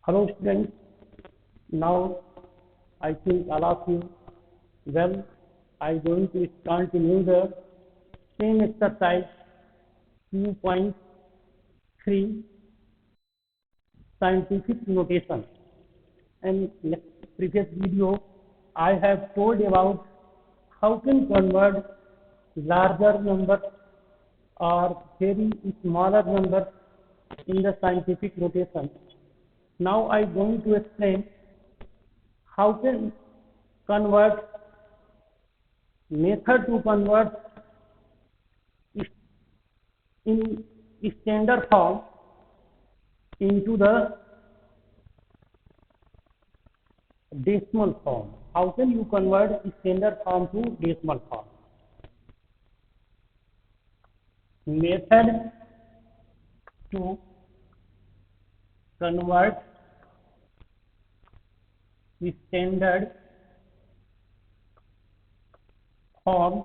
Hello students, now I think all of you well. I going to continue the same exercise 2.3 scientific notation. And in previous video I have told about how can convert larger numbers or very smaller numbers in the scientific notation. Now I going to explain how can convert method to convert in standard form into the decimal form. How can you convert standard form to decimal form? Method to convert standard form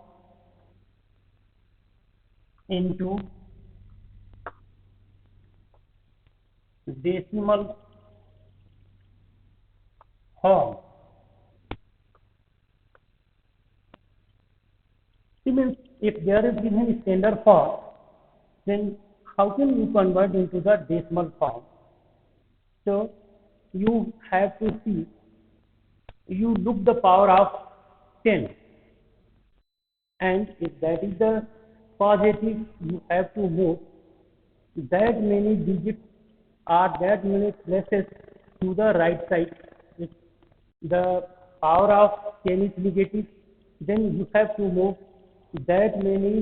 into decimal form. It means if there is given standard form, then how can you convert into the decimal form? So you have to see, you look the power of 10, and if that is the positive, you have to move that many digits or that many places to the right side. If the power of 10 is negative, then you have to move that many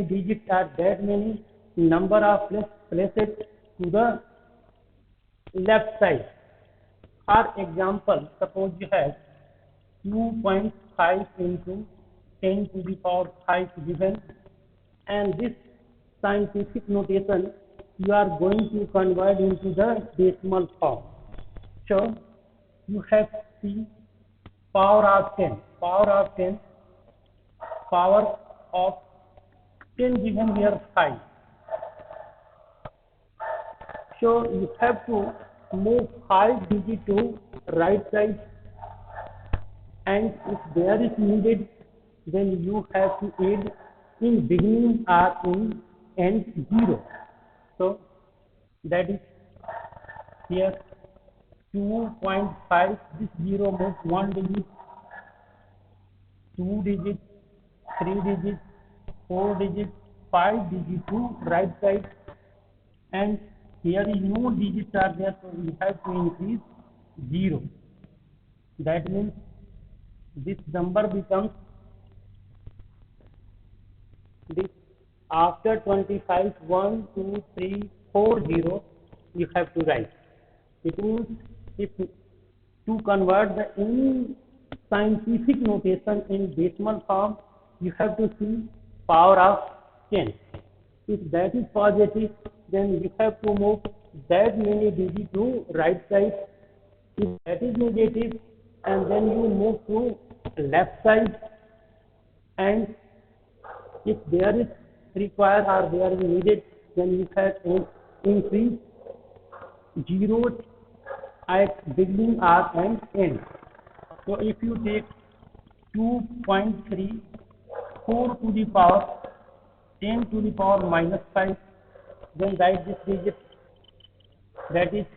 digits or that many number of places to the left side. For example, suppose you have 2.5 into 10 to the power 5 given, and this scientific notation you are going to convert into the decimal form. So you have the power of 10, power of 10 given here 5. So you have to move 5 digit to right side, and if there is needed, then you have to add in beginning or in end 0. So that is here 2.5, this 0 moves 1 digit, 2 digits, 3 digits, 4 digits, 5 digits to right side, and here is no digits are there, so we have to increase 0. That means this number becomes this after 25 1 2 3 4 0 you have to write. It means if to convert the any scientific notation in decimal form, you have to see power of 10. If that is positive, then you have to move that many digits to right side. If that is negative, and then you move to left side, and if there is required or there is needed, then you have to increase 0 at beginning or and end. So if you take 2.3 4 to the power 10 to the power minus 5, then write this digit, that is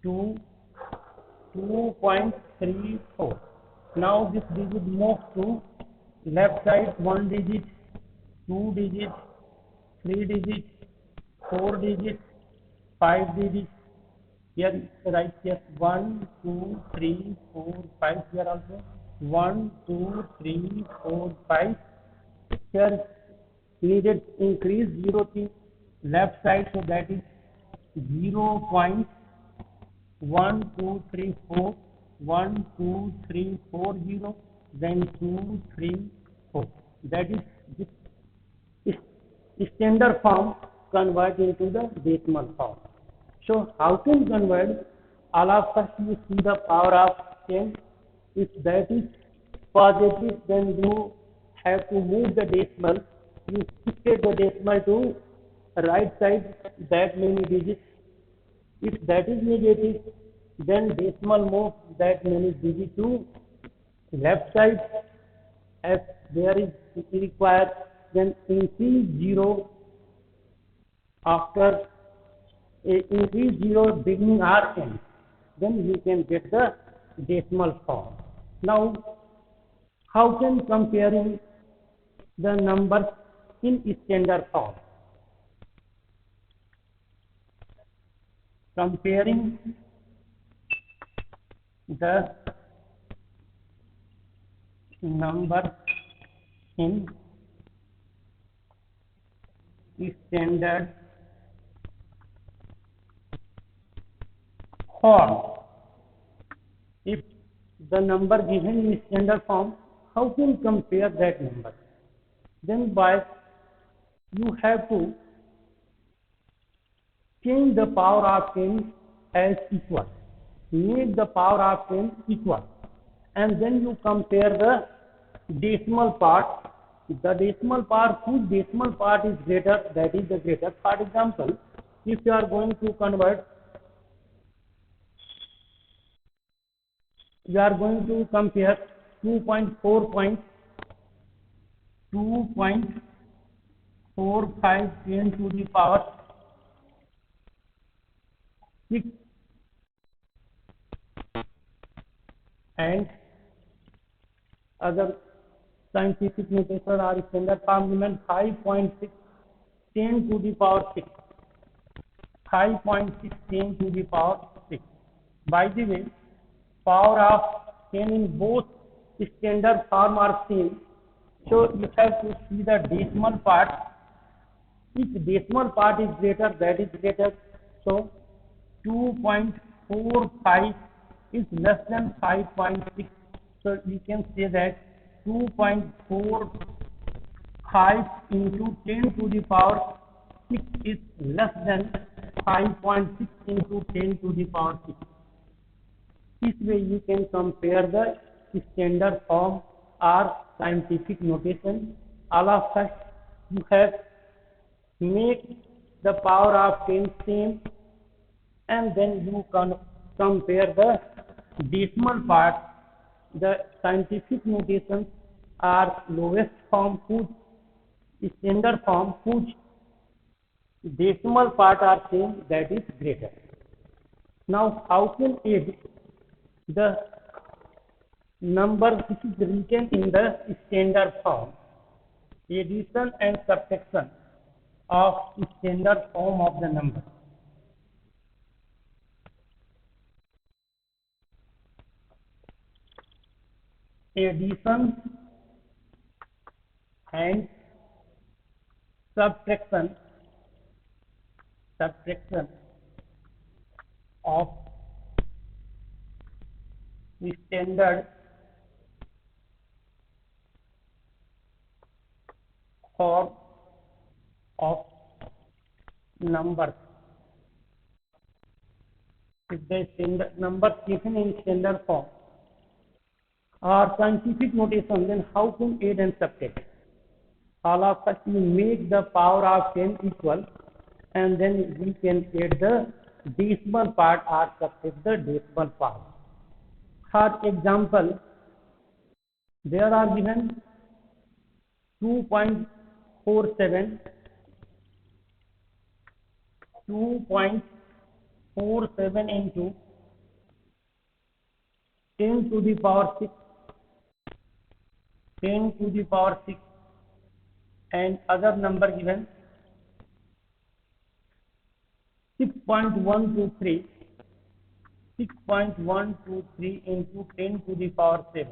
2.34. Now this digit moves to left side, 1 digit, 2 digits, 3 digits, 4 digits, 5 digits. Here write here 1 2 3 4 5, here also 1 2 3 4 5. Here needed increase 0 to left side, so that is 0.1234, 1 2 3 4 0, then 2 3 4. That is this standard form convert into the decimal form. So how can convert? All of us you see the power of 10. If that is positive, then you have to move the decimal. You shifted the decimal to right side that many digits, If that is negative, then decimal moves that many digit to left side as there is required, then increase 0 after increase 0 beginning or end, then you can get the decimal form. Now, how can comparing the numbers in standard form? Comparing the number in standard form. If the number given in standard form, how can you compare that number? Then by you have to change the power of 10 as equal, make the power of 10 equal, and then you compare the decimal part. The decimal part whose decimal part is greater, that is the greater. For example, if you are going to convert, you are going to compare 2.45 10 to the power 6 and other scientific notation or standard form given 5.6 10 to the power 6, 5.6 10 to the power 6. By the way, power of 10 in both standard form are same, so you have to see the decimal part. If decimal part is greater, that is greater, so 2.45 is less than 5.6, so we can say that 2.45 into 10 to the power 6 is less than 5.6 into 10 to the power 6. This way you can compare the standard form or scientific notation. All of us, you have make the power of 10 same, and then you can compare the decimal part. The scientific notations are lowest form whose standard form whose decimal part are same, that is greater. Now, how can add the number which is written in the standard form? Addition and subtraction of standard form of the number. Addition and subtraction of standard form of numbers. If the standard number given in standard form or scientific notation, then how can add and subtract? All of us, we make the power of 10 equal, and then we can add the decimal part or subtract the decimal part. For example, there are given 2.47 into 10 to the power 6, 10 to the power 6, and other number given 6.123 into 10 to the power 7.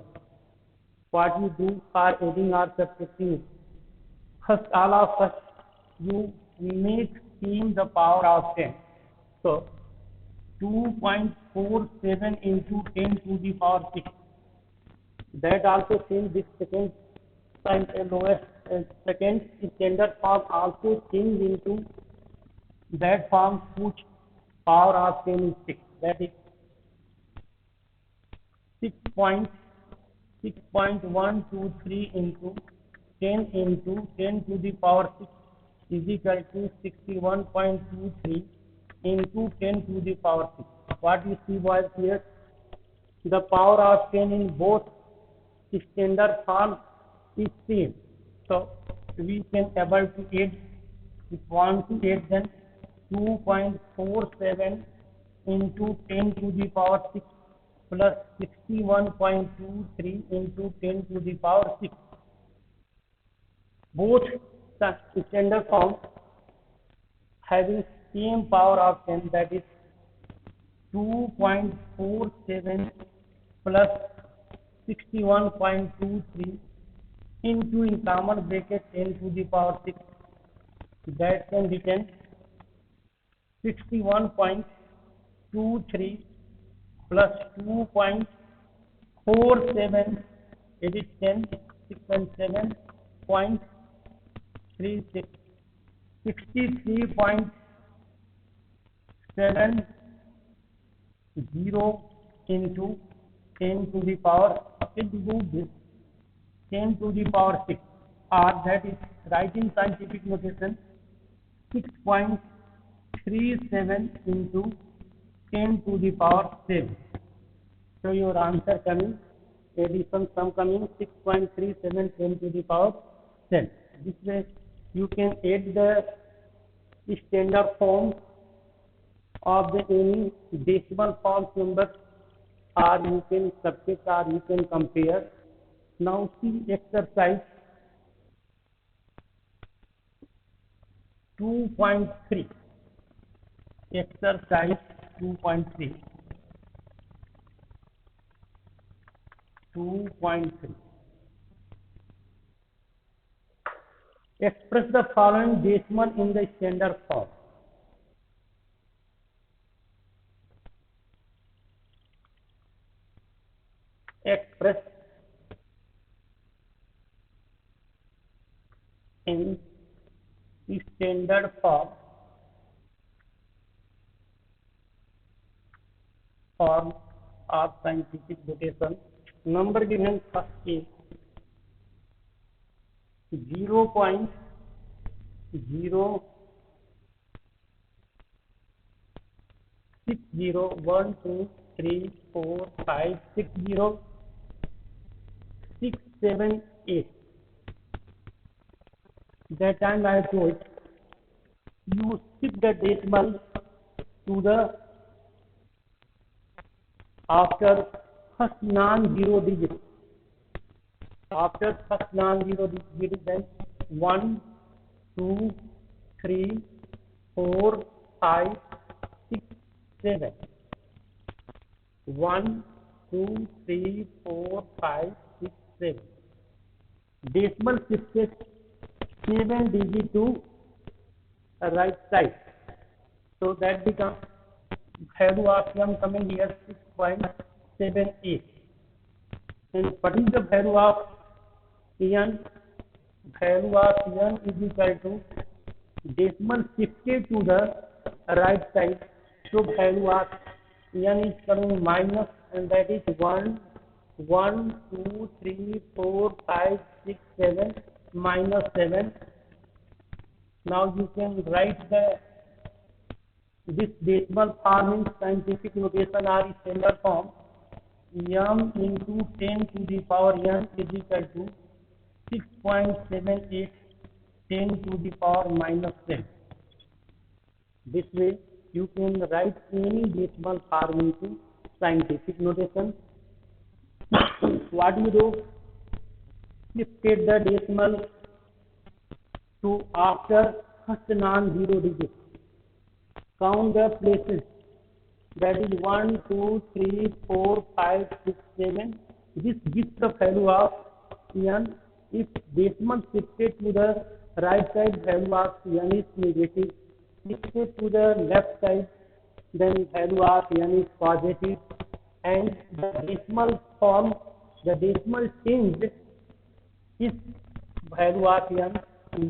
What you do for adding or subtracting? First, all of us, you make same the power of 10. So 2.47 into 10 to the power 6. That also same, this second time lowest second standard form also change into that form which power of 10 is 6. That is 6.123 into 10 into 10 to the power 6 is equal to 61.23, into 10 to the power 6. What you see boys here? The power of 10 in both standard form is same. So we can able to add, if want to add, then 2.47 into 10 to the power 6 plus 61.23 into 10 to the power 6. Both the standard form having same power of 10, that is 2.47 plus 61.23 into, in common bracket, 10 to the power 6, that can become 61.23 plus 2.47, it is 10, 6 and 7.36, 63.70 into 10 to the power, into this 10 to the power 6, or that is right in scientific notation 6.37 into 10 to the power 7. So your answer coming, addition sum coming 6.37 10 to the power 10. This way you can add the standard form of the any decimal form number, or you can subtract, or you can compare. Now see exercise 2.3. Exercise 2.3. 2.3. Express the following decimal in the standard form. Express in standard form of scientific notation. Number given first is 0.0 6 0 1 2 3 4 5 6 0 6 7 8. That time I told you shift the decimal to the after first non-zero digit. After first non-zero digit, then 1, 2, 3, 4, 5, 6, 7. 1, 2, 3, 4, 5, 6, 7. Decimal shifted 7 digit to right side. So that becomes value of m coming here 6.78. And what is the value of n? Value of n is equal to decimal shifted to the right side. So value of n is coming minus, and that is 1, 1, 2, 3, 4, 5, 6, 7, minus 7. Now you can write this decimal form in scientific notation or standard form. M into 10 to the power n is equal to 6.78 10 to the power minus 10. This way you can write any decimal form into scientific notation. What you do? Shift the decimal to after first non-zero digit. Count the places, that is 1, 2, 3, 4, 5, 6, 7. This gives the value of n. If decimal shifted to the right side, value of n is negative. Shifted to the left side, then value of n is positive. And the decimal form, the decimal change is value of n.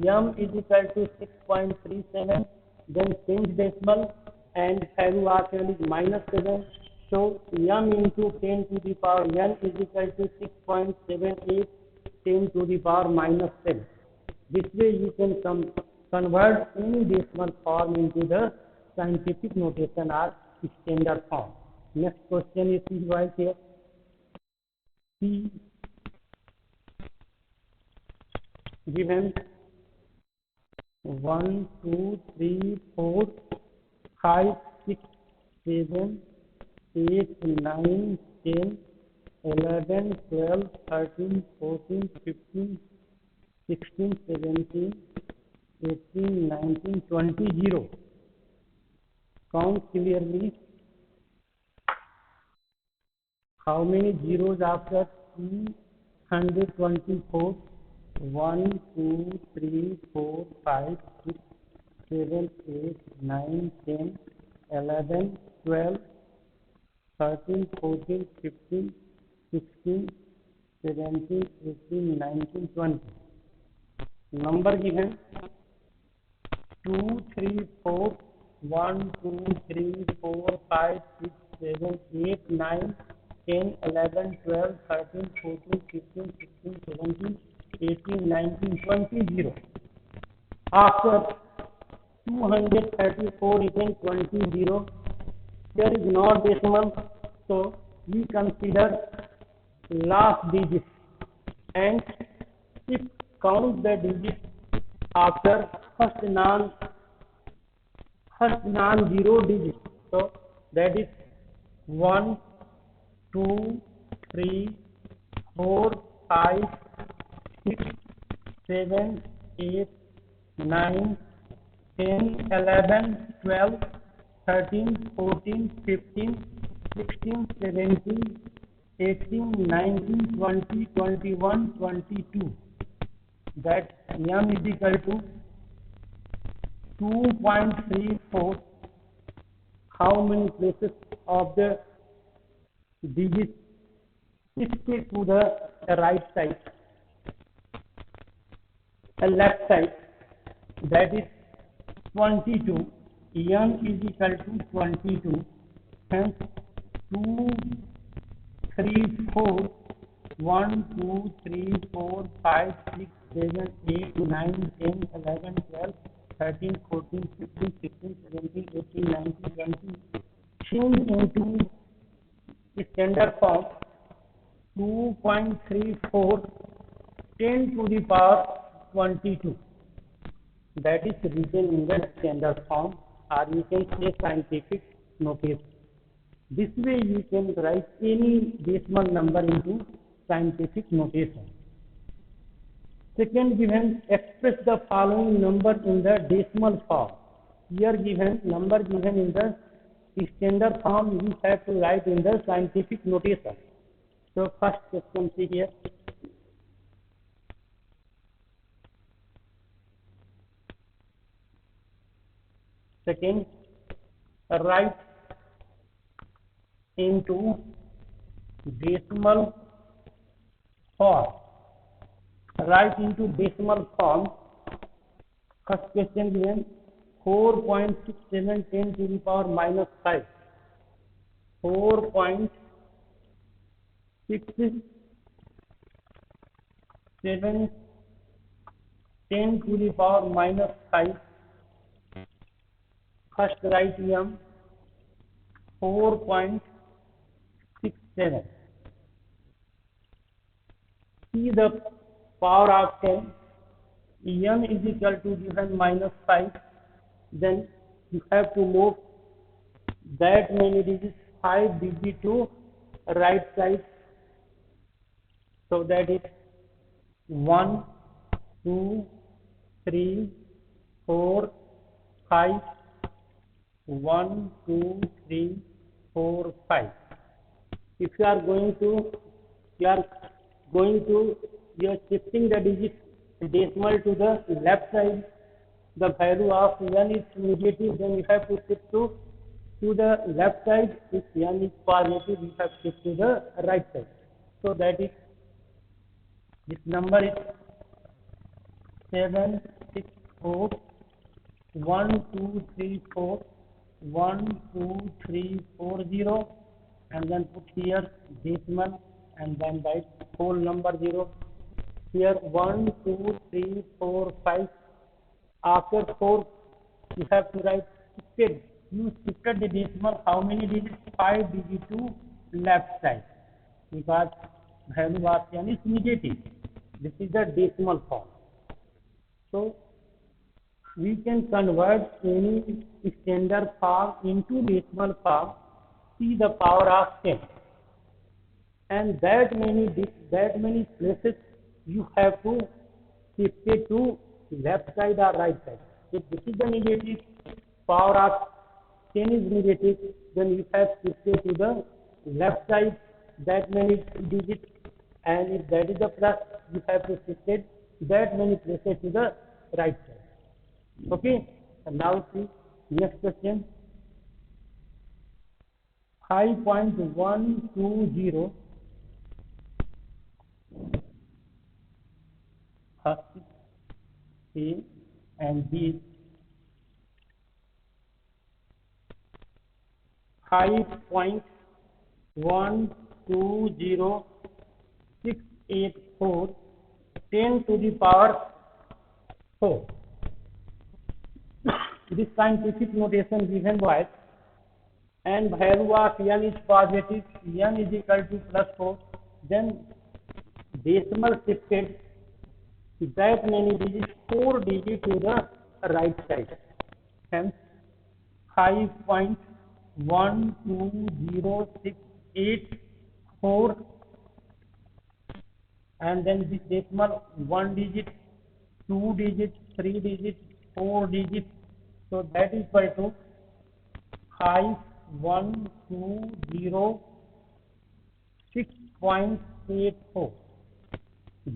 M is equal to 6.37. Then change decimal, and value of n is minus 7. So m into 10 to the power n is equal to 6.78 10 to the power minus 10. This way you can convert any decimal form into the scientific notation are standard form. Next question is right here. C given 1, 2, 3, 4, 5, 6, 7, 8, 9, 10, 11, 12, 13, 14, 15, 16, 17, 18, 19, 20, 0. Count clearly. How many zeros after 324? 1, 2, 3, 4, 5, 6, 7, 8, 9, 10, 11, 12, 13, 14, 15, 16, 17, 18, 19, 20. Number given 2, 3, 4, 1, 2, 3, 4, 5, 6, 7, 8, 9, 10, 11, 12, 13, 14, 15, 16, 17, 18, 19, 20, 0. After 234 again 20, 0. There is no decimal, so we consider last digit, and if count the digits after first non-zero digit, so that is 1, 2, 3, 4, 5, 6, 7, 8, 9, 10, 11, 12, 13, 14, 15, 16, 17, 18, 19, 20, 21, 22. That m is equal to 2.34. How many places of the digit shifted to the right side, left side? That is 22. n is equal to 22. Hence 2, 3, 4, 1, 2, 3, 4, 5, 6, 7, 8, 9, 10, 11, 12, 13, 14, 15, 16, 17, 18, 19, 20. Change into standard form 2.34 10 to the power 22. That is written in the standard form, or you can say scientific notation. This way you can write any decimal number into scientific notation. Second given, express the following number in the decimal form. Here given number given in the standard form, you have to write in the scientific notation. So first question, see here. Second, write into decimal form. Write into decimal form. First question given 4.6710 to the power minus 5. 4.6710 to the power minus 5. First write m 4.67. See the power of 10. n is equal to given minus 5. Then you have to move that many digits, 5 digits to right side. So that is 1, 2, 3, 4, 5. 1, 2, 3, 4, 5. If you are shifting the digit decimal to the left side, the value of n is negative, then you have to shift to the left side. If n is positive, you have to shift to the right side. So that is, this number is 764 1, 2, 3, 4 1, 2, 3, 4, 0, and then put here decimal and then write whole number 0. Here 1, 2, 3, 4, 5. After 4, you have to write shifted you shifted the decimal how many digits? 5 digits to left side, because value of n is negative. This is the decimal form. So we can convert any standard form into decimal form, see the power of 10, and that many places you have to shift it to left side or right side. If this is the negative, power of 10 is negative, then you have shifted to the left side that many digits, and if that is the plus, you have to shift it that many places to the right side. Okay, and now see next question. 5.120 first A and B. 5.120,684 10 to the power 4. This scientific notation given by and value of n is positive, n is equal to plus 4, then decimal shifted that many digits, 4 digits to the right side. Hence 5.120,684, and then this decimal 1 digit, 2 digits, 3 digits, 4 digits. So that is equal to 5,120,6.84.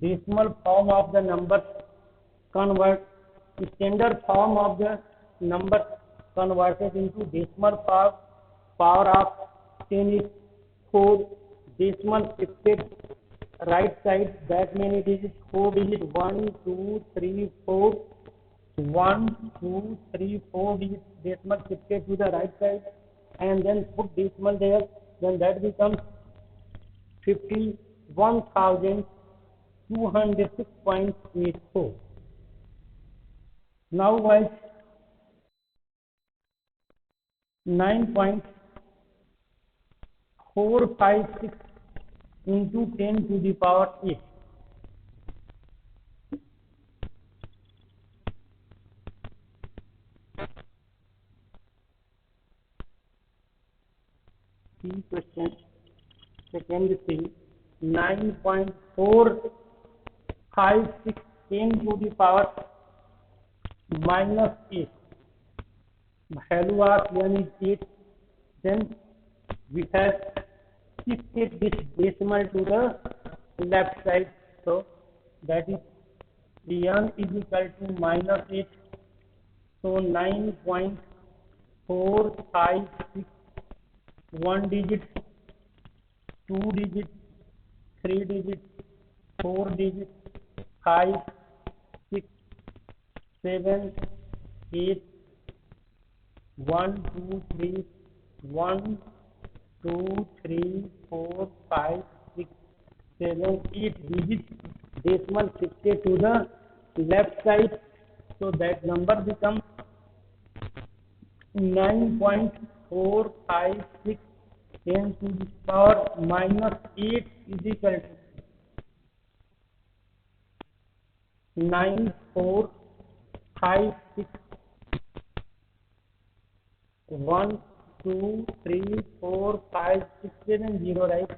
Decimal form of the number convert standard form of the number converted into decimal form. Power of 10 is 4. Decimal shifted right side that many digits, 4 digits, 1, 2, 3, 4. 1, 2, 3, 4 digits decimal shifted to the right side, and then put decimal there, then that becomes 51,206.84. Now write 9.456 into 10 to the power 8. See question, second thing, 9.456 10 to the power minus 8. Value of n is 8. Then we have shifted this decimal to the left side. So that is n is equal to minus 8. So 9.456, 1 digit, 2 digits, 3 digits, 4 digits, 5, 6, 7, 8, 1, 2, 3, 1, 2, 3, 4, 5, 6, 7, 8 digits decimal shifted to the left side. So that number becomes 9.456 10 to the power minus 8 is equal to 9,456 1, 2, 3, 4, 5, 6, 7, 0, right?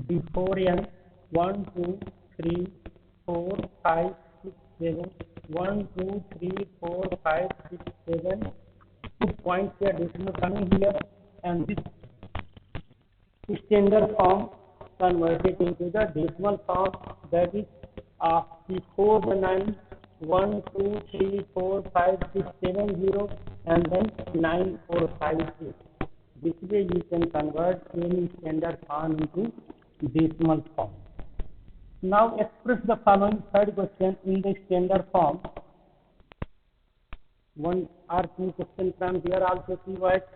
Before n 1, 2, 3, 4, 5, 6, 7, 1, 2, 3, 4, 5, 6, 7. 2 points here, decimal coming here, and this standard form converted into the decimal form, that is before the 9, 1, 2, 3, 4, 5, 6, 7, 0, and then 9, 4, 5, 6. This way you can convert any standard form into decimal form. Now express the following third question in the standard form. One or two questions from here also see what.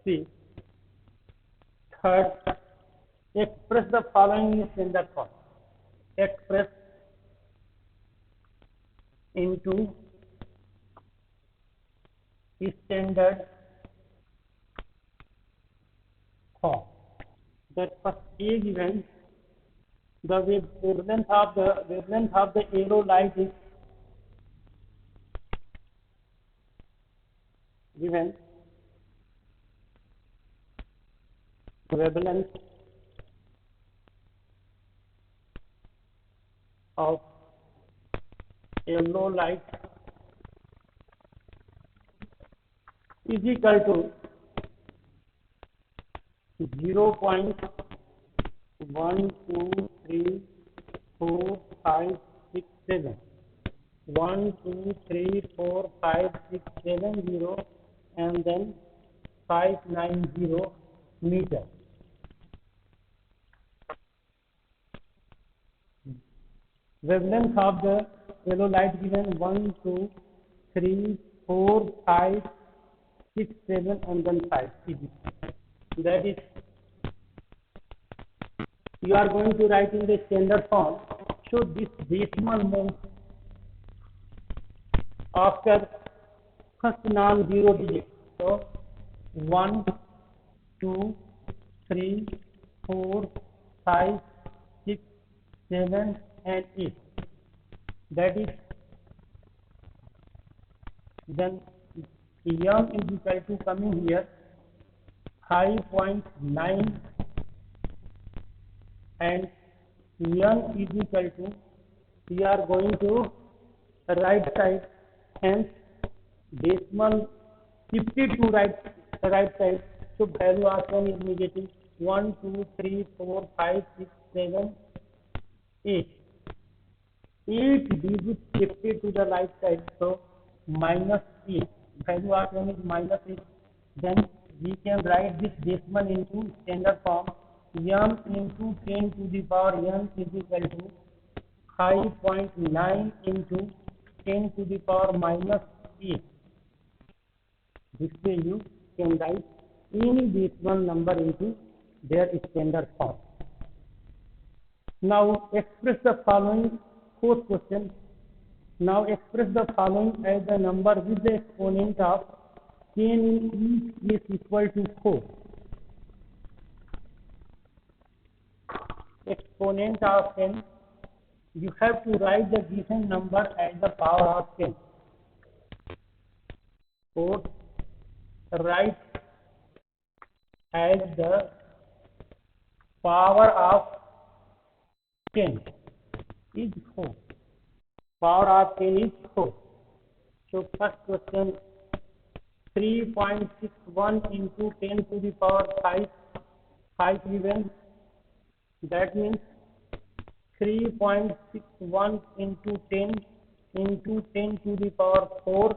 See, third, express the following in standard form. Express into standard form. That first A given, the wavelength of the arrow light is given. Wavelength of yellow light is equal to 0.1234567. 1234567 and then 590 meter. Wavelength of the yellow light given 1, 2, 3, 4, 5, 6, 7 and then 5. That is, you are going to write in the standard form. So this decimal moves after first non-zero digit. So 1, 2, 3, 4, 5, 6, 7 and 8. That is, then m is equal to coming here 5.9 and n is equal to, we are going to right side, hence decimal shifted to right side. So value of n is negative 1, 2, 3, 4, 5, 6, 7, 8. 8 digits shifted to the right side, so minus 8. Value of n is minus 8. Then we can write this decimal into standard form. M into 10 to the power n is equal to 5.9 into 10 to the power minus 8. This way you can write any decimal number into their standard form. Now express the following. Fourth question. Now express the following as the number with the exponent of 10 in each is equal to 4. Exponent of 10, you have to write the given number as the power of 10. So write as the power of 10 is 4. Power of 10 is 4. So first question, 3.61 into 10 to the power 5 given. That means 3.61 into 10 into 10 to the power 4.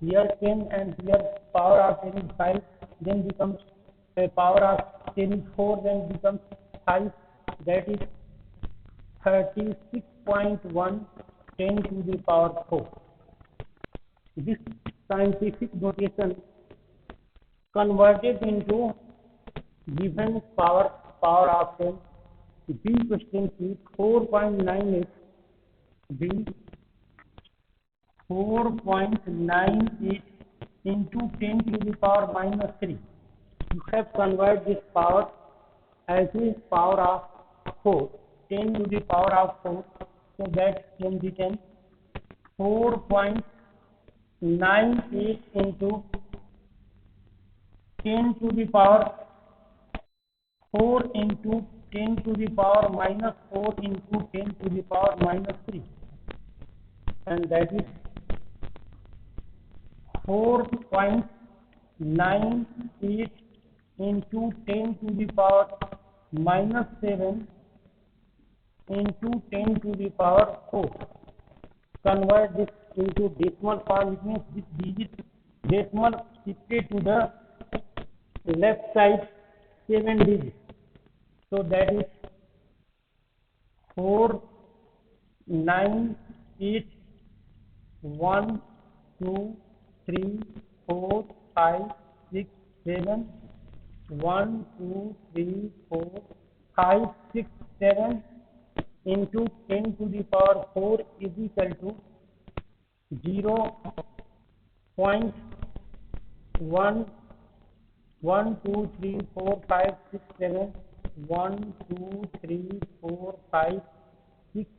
Here 10 and here power of 10 is 5. Then becomes power of 10 is 4. Then becomes 5. That is 36.1 10 to the power 4. This scientific notation converted into given power of 10. B question is 4.98. B 4.98 into 10 to the power minus 3. You have converted this power as a power of 4. 10 to the power of 4. So that can be 4.98 into 10 to the power 4 into 10 to the power minus 4 into 10 to the power minus 3. And that is 4.98 into 10 to the power minus 7 into 10 to the power 4. Convert this into decimal form. It means this digit decimal shifted to the left side 7 digits. So that is 4, 9, 8, 1, 2, 3, 4, 5, 6, 7, 1, 2, 3, 4, 5, 6, 7 into 10 to the power 4 is equal to 0.1 1 2 3 4 5 6 7 1 2 3 4 5 6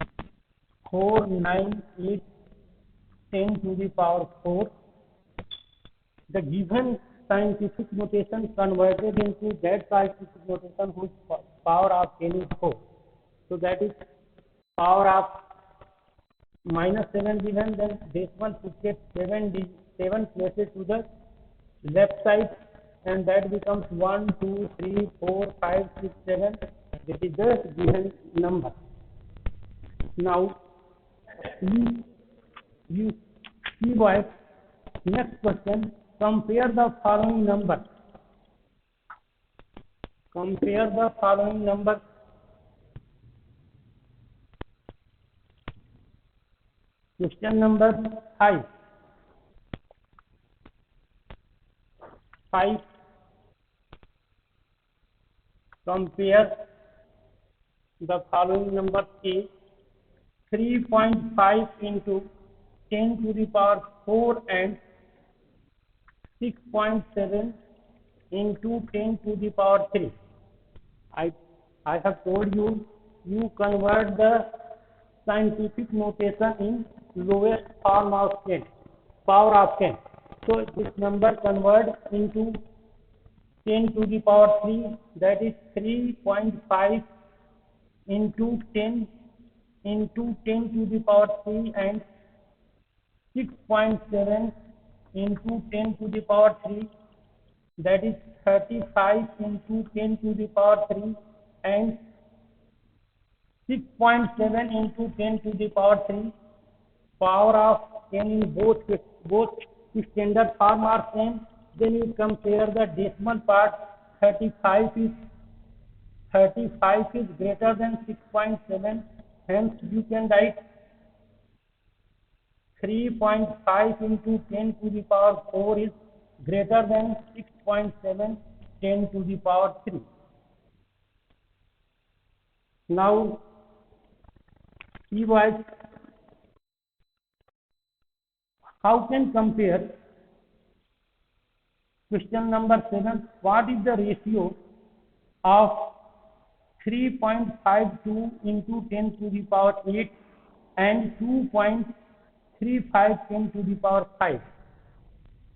4 9 8 10 to the power 4. The given scientific notation converted into that scientific notation whose power of 10 is 4. So that is power of -7 given, then decimal put get 7 places to the left side, and that becomes 1 2 3 4 5 6 7. That is the given number. Now you see boys, next question, compare the following number. Compare the following number. Question number 5. 5. Compare the following number. A, 3.5 into 10 to the power 4 and 6.7 into 10 to the power 3. I have told you, you convert the scientific notation in lowest form of 10, power of 10. So this number convert into 10 to the power 3, that is 3.5 into 10 into 10 to the power 3 and 6.7 into 10 to the power 3, that is 35 into 10 to the power 3 and 6.7 into 10 to the power 3. Power of 10 in both standard form are same. Then you compare the decimal part. 35 is greater than 6.7. Hence you can write 3.5 into 10 to the power 4 is greater than 6.7 10 to the power 3. Now see boys, how can compare question number 7? What is the ratio of 3.52 into 10 to the power 8 and 2.35 10 to the power 5?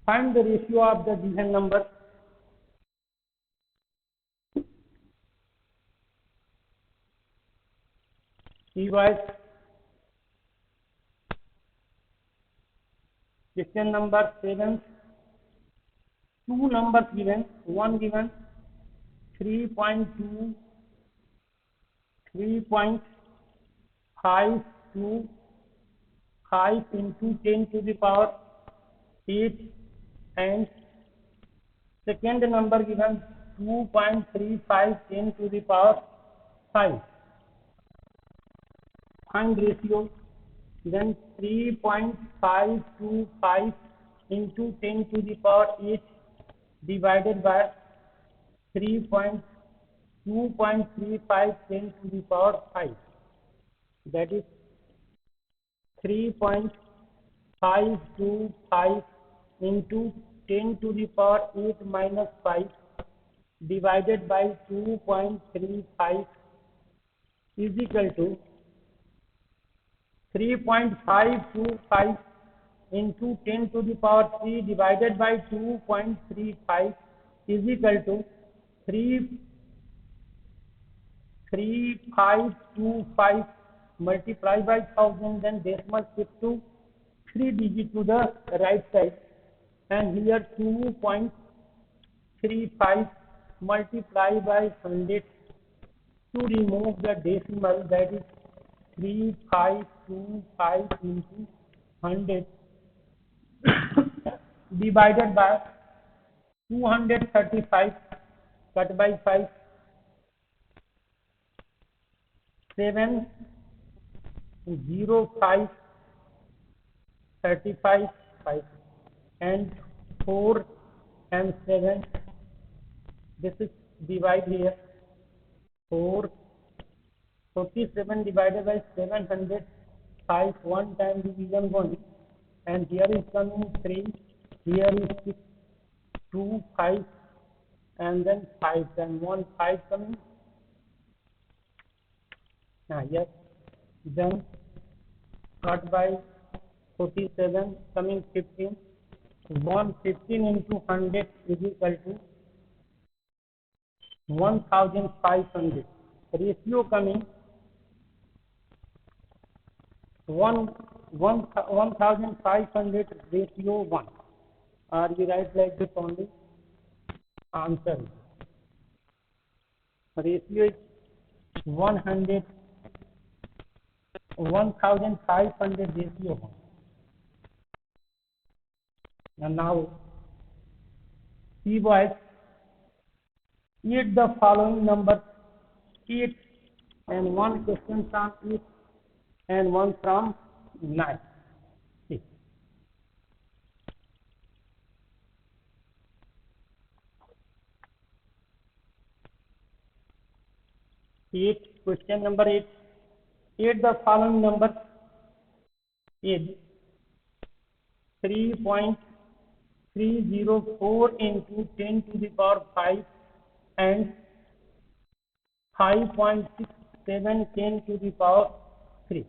Find the ratio of the given number. See boys, question number 7, two numbers given, one given 3.2, 3.5 to 5 into 10 to the power 8, and second number given 2.35 10 to the power 5. Find ratio. Then 3.525 into 10 to the power 8 divided by 2.35 10 to the power 5. That is 3.525 into 10 to the power 8 minus 5 divided by 2.35 is equal to 3.525 into 10 to the power 3 divided by 2.35 is equal to 3525 multiplied by 1000, then decimal shift to 3 digit to the right side, and here 2.35 multiplied by 100 to remove the decimal, that is 3525 into 100 divided by 235 cut by 5, 705 35 5 and 4 and 7. This is divide here. 47 divided by 705, one time division going, and here is coming 3, here is 6, 2, 5, and then 5, then 1, 5 coming. Yes, then cut by 47 coming 15. 115 into 100 is equal to 1500. Ratio coming 1500 ratio 1. Are we right like this only? Answer. Ratio is 1500 ratio 1. And now, see boys, eat the following numbers, eat, and one question from eat and one from 9. See. Question number 8. Eat the following numbers is 3.304 into 10 to the power 5 and 5.67 10 to the power 3.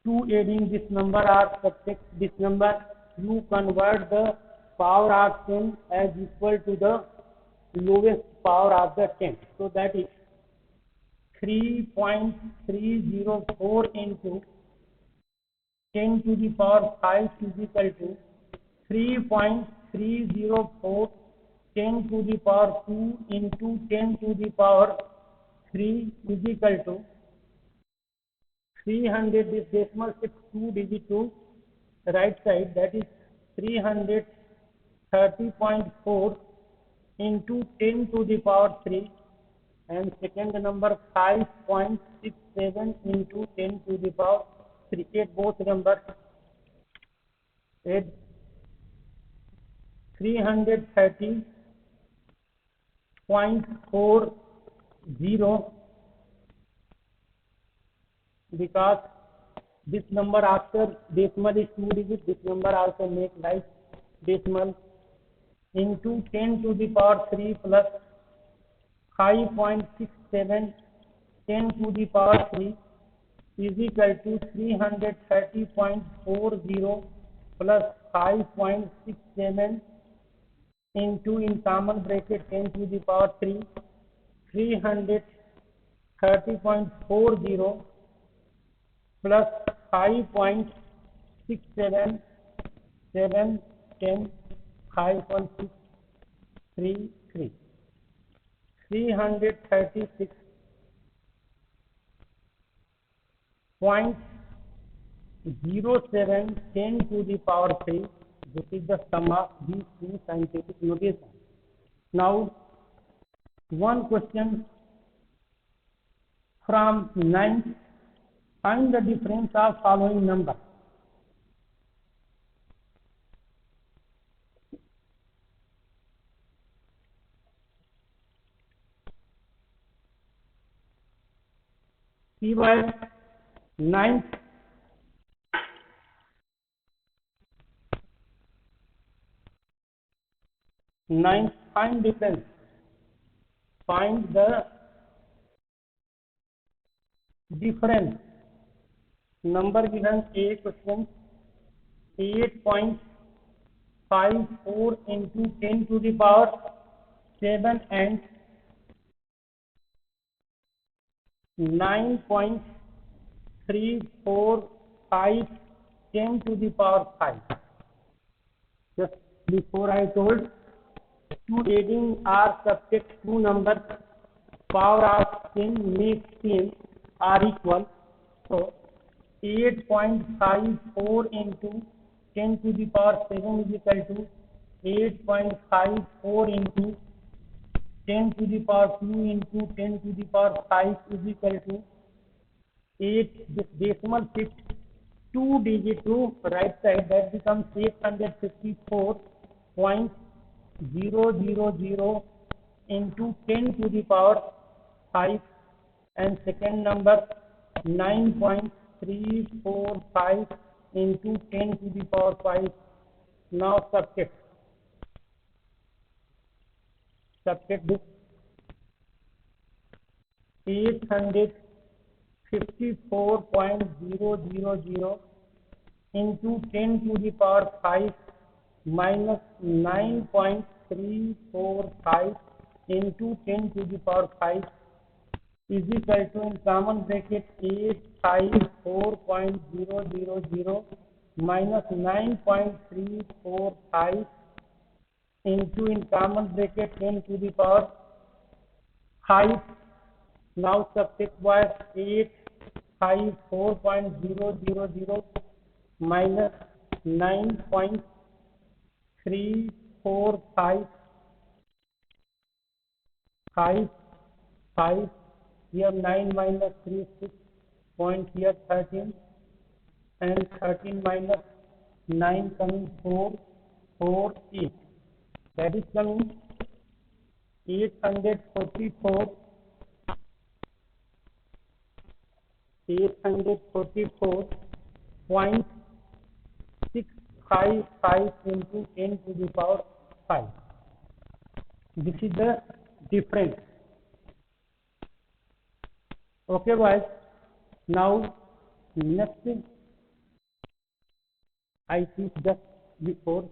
To adding this number or subtract this number, you convert the power of 10 as equal to the lowest power of the 10. So that is 3.304 into 10 to the power 5 is equal to 3.304 10 to the power 2 into 10 to the power 3 is equal to 300. This decimal shift 2 digit to right side, that is 330.4 into 10 to the power 3, and second number 5.67 into 10 to the power 3. Add both numbers. Add 330.40, because this number after decimal is 2 digits, this number also make like decimal, into 10 to the power 3 plus 5.67 10 to the power 3 is equal to 330.40 plus 5.67 into, in common bracket, 10 to the power 3, 330.40 plus 5.67 7 10 5.633 336.07 10 to the power 3. This is the sum of these two scientific notations. Now, one question from 9. Find the difference of following number. See by 9. Find difference. Find the difference. Number given A question 8.54 into 10 to the power 7 and 9.345 10 to the power 5. Just before I told, to adding or subtract two numbers, power of 10 makes 10 are equal. So 8.54 into 10 to the power 7 is equal to 8.54 into 10 to the power 2 into 10 to the power 5 is equal to 8. This decimal shift 2 digit to right side, that becomes 854.000 into 10 to the power 5, and second number 9.345 into 10 to the power 5. Now subtract this 854.000 into 10 to the power 5 minus 9.345 into 10 to the power 5 is equal to, in common bracket, 854.000 minus 9.345 into, in common bracket, 10 to the power 5. Now subtract by 854.000 minus 9.345 5 here 9 minus 3 6 point here 13 and 13 minus 9 coming 4 4 8, that is coming 844.655 into 10 to the power 5. This is the difference. Okay boys, now next I teach just before